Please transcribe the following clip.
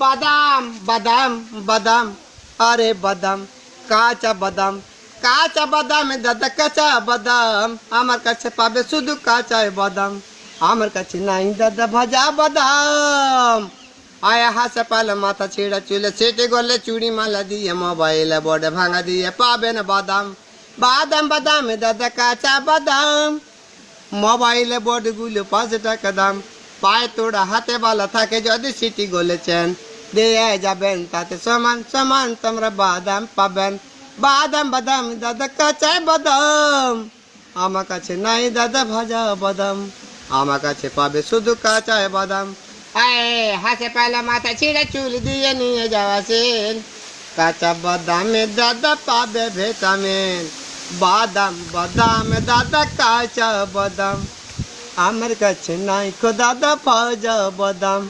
বাদাম বাদাম বাদাম আরে বাদাম কাঁচা বাদাম কাঁচা বাদাম দাদা কাঁচা বাদাম আমার কাছে পাবে শুধু কাঁচা বাদাম আমার কাছে নাই দাদা ভাজা বাদাম আয়া হাসে পালে মাথা ছিঁড়া চুলে সেটে গলে চুড়ি মালা দিয়ে মোবাইলে বোর্ডে ভাঙা দিয়ে পাবেন বাদাম বাদাম বাদাম দাদা কাঁচা বাদাম মোবাইলে বোর্ডগুলো 5 টাকা দাম পায়ে তোড়া হাতে বালা থাকে যদি সিটি গলেছেন দিয়ে যাবেন তাতে সমান সমান তোমরা বাদাম পাবেন বাদাম বাদাম দাদা কাঁচা বাদাম আমার কাছে নাই দাদা ভাজা বাদাম আমার কাছে পাবে শুধু কাঁচা বাদাম আয় হাসে পালা মাথা ছিঁড়ে চুল দিয়ে নিয়ে যাওয়াছেন কাঁচা বাদামে দাদা পাবে ভিটামিন বাদাম বাদাম দাদা কাঁচা বাদাম আমার কাছে নাই কো দাদা ভাজা বাদাম।